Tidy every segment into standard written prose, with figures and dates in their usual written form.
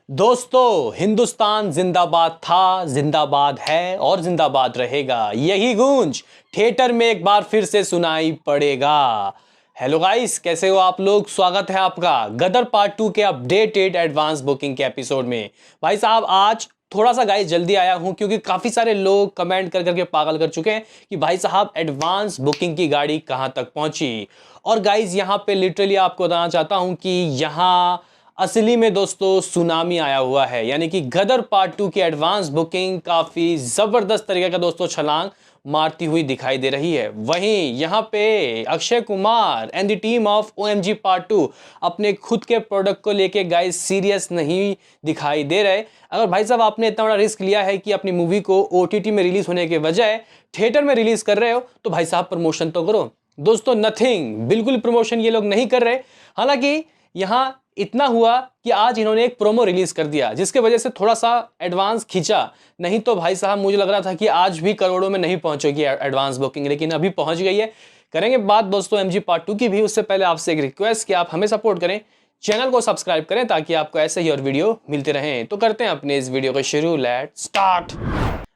दोस्तों, हिंदुस्तान जिंदाबाद था, जिंदाबाद है और जिंदाबाद रहेगा। यही गूंज थिएटर में एक बार फिर से सुनाई पड़ेगा। हेलो गाइस, कैसे हो आप लोग? स्वागत है आपका गदर पार्ट 2 के अपडेटेड एडवांस बुकिंग के एपिसोड में। भाई साहब, आज थोड़ा सा गाइस जल्दी आया हूं क्योंकि काफी सारे लोग कमेंट कर करके पागल कर चुके हैं कि भाई साहब एडवांस बुकिंग की गाड़ी कहां तक पहुंची। और गाइस यहां पे लिटरली आपको बताना चाहता हूं कि यहां असली में दोस्तों सुनामी आया हुआ है, यानी कि गदर पार्ट 2 की एडवांस बुकिंग काफी जबरदस्त तरीके का दोस्तों छलांग मारती हुई दिखाई दे रही है। वहीं यहाँ पे Akshay Kumar and the team of OMG part 2 अपने खुद के प्रोडक्ट को लेके गाइस सीरियस नहीं दिखाई दे रहे। अगर भाई साहब आपने इतना बड़ा रिस्क लिया है कि अपनी मूवी को ओटीटी में रिलीज होने के बजाय थिएटर में रिलीज कर रहे हो, तो भाई साहब प्रमोशन तो करो। दोस्तों नथिंग, बिल्कुल प्रमोशन ये लोग नहीं कर रहे। हालांकि यहाँ इतना हुआ कि आज इन्होंने एक प्रोमो रिलीज कर दिया जिसके वजह से थोड़ा सा एडवांस खींचा। नहीं तो भाई साहब मुझे लग रहा था कि आज भी करोड़ों में नहीं पहुंचेगी एडवांस बुकिंग, लेकिन अभी पहुंच गई है। करेंगे बात दोस्तों एमजी पार्ट 2 की भी, उससे पहले आपसे एक रिक्वेस्ट कि आप हमें सपोर्ट करें, चैनल को सब्सक्राइब करें ताकि आपको ऐसे ही और वीडियो मिलते रहें। तो करते हैं अपने इस वीडियो को शुरू, लेट स्टार्ट।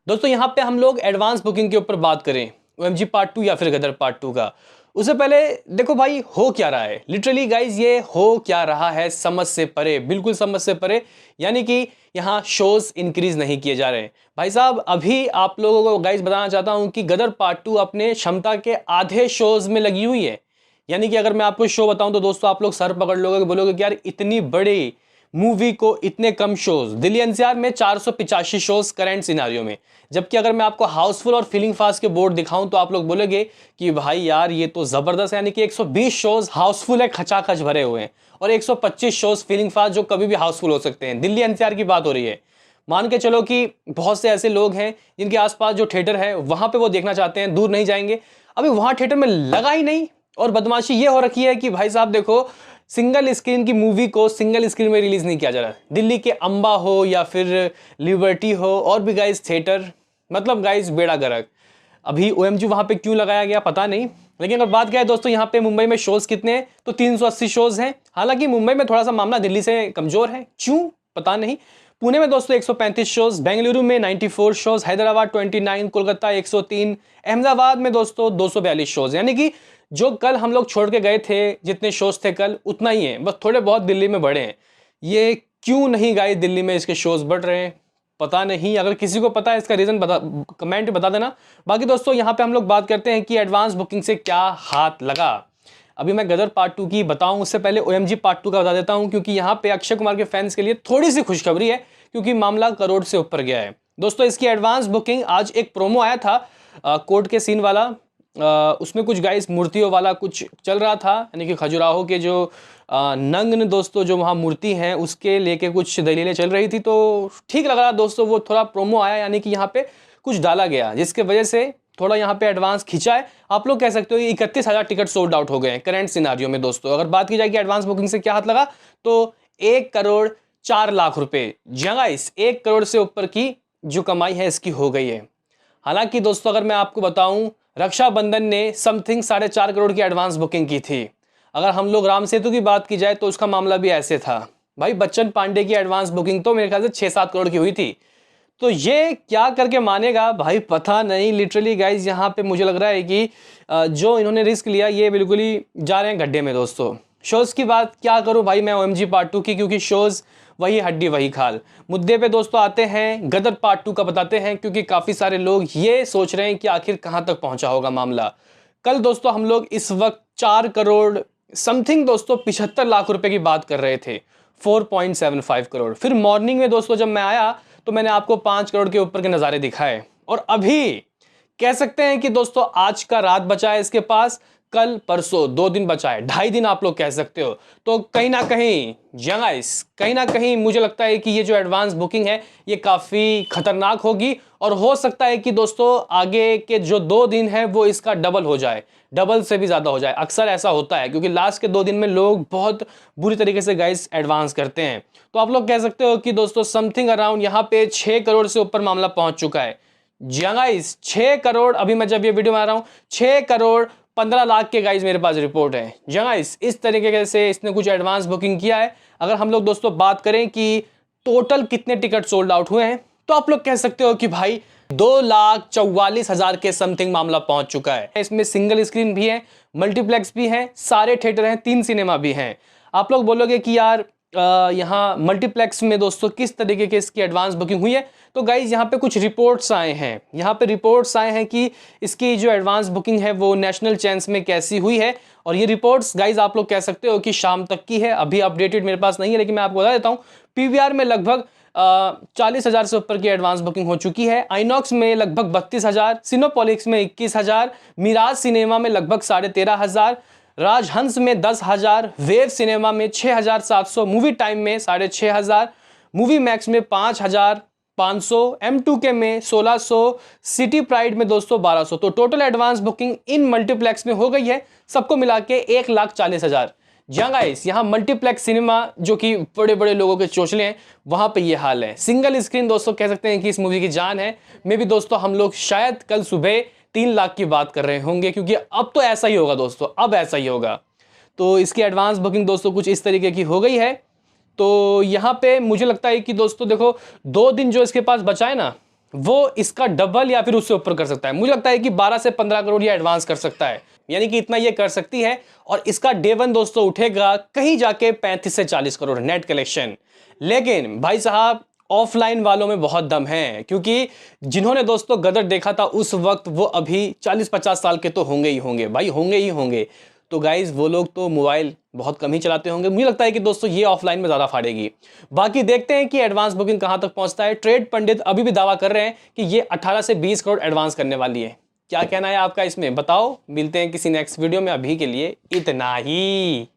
दोस्तों यहाँ पे हम लोग एडवांस बुकिंग के ऊपर बात करें, ओएमजी पार्ट 2 या फिर गदर पार्ट 2 का, उससे पहले देखो भाई हो क्या रहा है। लिटरली गाइज ये हो क्या रहा है समझ से परे, बिल्कुल समझ से परे। यानी कि यहाँ शोज इंक्रीज नहीं किए जा रहे हैं। भाई साहब अभी आप लोगों को गाइज बताना चाहता हूं कि गदर पार्ट 2 अपने क्षमता के आधे शोज में लगी हुई है। यानी कि अगर मैं आपको शो बताऊं तो दोस्तों आप लोग सर पकड़ लोगे, बोलोगे कि यार इतनी बड़ी मूवी को इतने कम शोज। दिल्ली एनसीआर में 485 शोज करंट सिनारियो में, जबकि अगर मैं आपको हाउसफुल और फीलिंग फास्ट के बोर्ड दिखाऊं तो आप लोग बोलोगे कि भाई यार ये तो जबरदस्त है। यानी कि 120 शोज हाउसफुल है, खचाखच भरे हुए हैं, और 125 शोज फीलिंग फास्ट जो कभी भी हाउसफुल हो सकते हैं। दिल्ली एनसीआर की बात हो रही है। मान के चलो कि बहुत से ऐसे लोग हैं जिनके आसपास जो थिएटर है वहां पे वो देखना चाहते हैं, दूर नहीं जाएंगे। अभी वहां थिएटर में लगा ही नहीं। और बदमाशी ये हो रखी है कि भाई साहब देखो, सिंगल स्क्रीन की मूवी को सिंगल स्क्रीन में रिलीज नहीं किया जा रहा। दिल्ली के अंबा हो या फिर लिबर्टी हो और भी गाइस थिएटर, मतलब गाइस बेड़ा गर्क। अभी ओएमजी वहां पे क्यों लगाया गया पता नहीं। लेकिन अगर बात किया दोस्तों यहाँ पे मुंबई में शोज कितने हैं, तो 380 शोज हैं। हालांकि मुंबई में थोड़ा सा मामला दिल्ली से कमजोर है, क्यों पता नहीं। पुणे में दोस्तों 135 शोज, बेंगलुरु में 94 शोज, हैदराबाद 29, कोलकाता 103, अहमदाबाद में दोस्तों 242 शोज। यानी कि जो कल हम लोग छोड़ के गए थे, जितने शोज थे कल उतना ही है, बस थोड़े बहुत दिल्ली में बढ़े हैं। ये क्यों नहीं गाइस दिल्ली में इसके शोज बढ़ रहे हैं पता नहीं। अगर किसी को पता है इसका रीजन कमेंट बता देना। बाकी दोस्तों यहाँ पे हम लोग बात करते हैं कि एडवांस बुकिंग से क्या हाथ लगा। अभी मैं गदर पार्ट 2 की बताऊं उससे पहले ओएमजी पार्ट 2 का बता देता हूं, क्योंकि यहाँ पे अक्षय कुमार के फैंस के लिए थोड़ी सी खुशखबरी है, क्योंकि मामला करोड़ से ऊपर गया है। दोस्तों इसकी एडवांस बुकिंग, आज एक प्रोमो आया था कोर्ट के सीन वाला, उसमें कुछ गाइस मूर्तियों वाला कुछ चल रहा था। यानी कि खजुराहो के जो नग्न दोस्तों जो वहाँ मूर्ति हैं उसके लेके कुछ दलीलें चल रही थी, तो ठीक लग रहा दोस्तों वो थोड़ा प्रोमो आया, यानी कि यहाँ पे कुछ डाला गया जिसके वजह से थोड़ा यहाँ पे एडवांस खिंचा है। आप लोग कह सकते हो 31,000 टिकट सोल्ड आउट हो गए हैं करंट सिनारियो में। दोस्तों अगर बात की जाए कि एडवांस बुकिंग से क्या हाथ लगा, तो 1,04,00,000 रुपए, गाइस 1 करोड़ से ऊपर की जो कमाई है इसकी हो गई है। हालांकि दोस्तों अगर मैं आपको बताऊं, रक्षाबंधन ने समथिंग 4.5 करोड़ की एडवांस बुकिंग की थी। अगर हम लोग राम सेतु की बात की जाए तो उसका मामला भी ऐसे था। भाई बच्चन पांडे की एडवांस बुकिंग तो मेरे ख्याल से 6-7 करोड़ की हुई थी। तो ये क्या करके मानेगा भाई पता नहीं। लिटरली गाइज यहाँ पे मुझे लग रहा है कि जो इन्होंने रिस्क लिया ये बिल्कुल ही जा रहे हैं गड्ढे में। दोस्तों शोज की बात क्या करूं भाई मैं ओएमजी पार्ट 2 की, क्योंकि शोज वही हड्डी वही खाल। मुद्दे पे दोस्तों आते हैं, गदर पार्ट 2 का बताते हैं, क्योंकि काफी सारे लोग ये सोच रहे हैं कि आखिर कहां तक पहुंचा होगा मामला। कल दोस्तों हम लोग इस वक्त 4 करोड़ समथिंग दोस्तों 75 लाख रुपए की बात कर रहे थे, 4.75 करोड़। फिर मॉर्निंग में दोस्तों जब मैं आया तो मैंने आपको 5 करोड़ के ऊपर के नज़ारे दिखाए, और अभी कह सकते हैं कि दोस्तों आज का रात बचा है इसके पास, कल परसों 2 दिन बचा है, 2.5 दिन आप लोग कह सकते हो। तो कहीं ना कहीं गाइस, कहीं ना कहीं मुझे लगता है कि ये जो एडवांस बुकिंग है ये काफ़ी खतरनाक होगी, और हो सकता है कि दोस्तों आगे के जो 2 दिन है वो इसका डबल हो जाए, डबल से भी ज़्यादा हो जाए। अक्सर ऐसा होता है क्योंकि लास्ट के 2 दिन में लोग बहुत बुरी तरीके से गाइस एडवांस करते हैं। तो आप लोग कह सकते हो कि दोस्तों समथिंग अराउंड यहाँ पे 6 करोड़ से ऊपर मामला पहुंच चुका है। गाइस 6 करोड़, अभी मैं जब ये वीडियो बना रहा हूँ 6 करोड़ 15 लाख के गाइस मेरे पास रिपोर्ट है। गाइस इस तरीके से इसने कुछ एडवांस बुकिंग किया है। अगर हम लोग दोस्तों बात करें कि टोटल कितने टिकट सोल्ड आउट हुए हैं, तो आप लोग कह सकते हो कि भाई 2,44,000 के समथिंग मामला पहुंच चुका है। इसमें सिंगल स्क्रीन भी है, मल्टीप्लेक्स भी है, सारे थिएटर हैं, 3 सिनेमा भी हैं। आप लोग बोलोगे कि यार यहाँ मल्टीप्लेक्स में दोस्तों किस तरीके के इसकी एडवांस बुकिंग हुई है, तो गाइज यहाँ पे कुछ रिपोर्ट्स आए हैं। यहाँ पे रिपोर्ट्स आए हैं कि इसकी जो एडवांस बुकिंग है वो नेशनल चैनल्स में कैसी हुई है, और ये रिपोर्ट्स गाइज आप लोग कह सकते हो कि शाम तक की है, अभी अपडेटेड मेरे पास नहीं है, लेकिन मैं आपको बता देता हूँ पीवीआर में लगभग 40,000 से ऊपर की एडवांस बुकिंग हो चुकी है, आइनॉक्स में लगभग 32,000, सिनेपॉलिक्स में 21,000, मिराज सिनेमा में लगभग 13,500, राजहंस में 10,000, वेव सिनेमा में 6,700, मूवी टाइम में 6,500, मूवी मैक्स में 5,500, M2K में 1,600, सिटी प्राइड में दोस्तों 1,200। तो टोटल एडवांस बुकिंग इन मल्टीप्लेक्स में हो गई है सबको मिला के 1,40,000। जहाँ गाइस यहाँ मल्टीप्लेक्स सिनेमा जो कि बड़े बड़े लोगों के चोचले हैं, वहां पे ये हाल है। सिंगल स्क्रीन दोस्तों कह सकते हैं कि इस मूवी की जान है। मे भी दोस्तों हम लोग शायद कल सुबह 3 लाख की बात कर रहे होंगे, क्योंकि अब तो ऐसा ही होगा दोस्तों, अब ऐसा ही होगा। तो इसकी एडवांस बुकिंग दोस्तों कुछ इस तरीके की हो गई है। तो यहाँ पे मुझे लगता है कि दोस्तों देखो 2 दिन जो इसके पास बचा है ना, वो इसका डबल या फिर उससे ऊपर कर सकता है। मुझे लगता है कि 12 से 15 करोड़ ये एडवांस कर सकता है, यानी कि इतना ये कर सकती है। और इसका डे 1 दोस्तों उठेगा कहीं जाके 35 से 40 करोड़ नेट कलेक्शन। लेकिन भाई साहब ऑफलाइन वालों में बहुत दम है, क्योंकि जिन्होंने दोस्तों गदर देखा था उस वक्त वो अभी 40-50 साल के तो होंगे ही होंगे भाई, होंगे ही होंगे। तो गाइज वो लोग तो मोबाइल बहुत कम ही चलाते होंगे। मुझे लगता है कि दोस्तों ये ऑफलाइन में ज़्यादा फाड़ेगी। बाकी देखते हैं कि एडवांस बुकिंग कहाँ तक पहुँचता है। ट्रेड पंडित अभी भी दावा कर रहे हैं कि ये 18 से 20 करोड़ एडवांस करने वाली है। क्या कहना है आपका इसमें बताओ। मिलते हैं किसी नेक्स्ट वीडियो में, अभी के लिए इतना ही।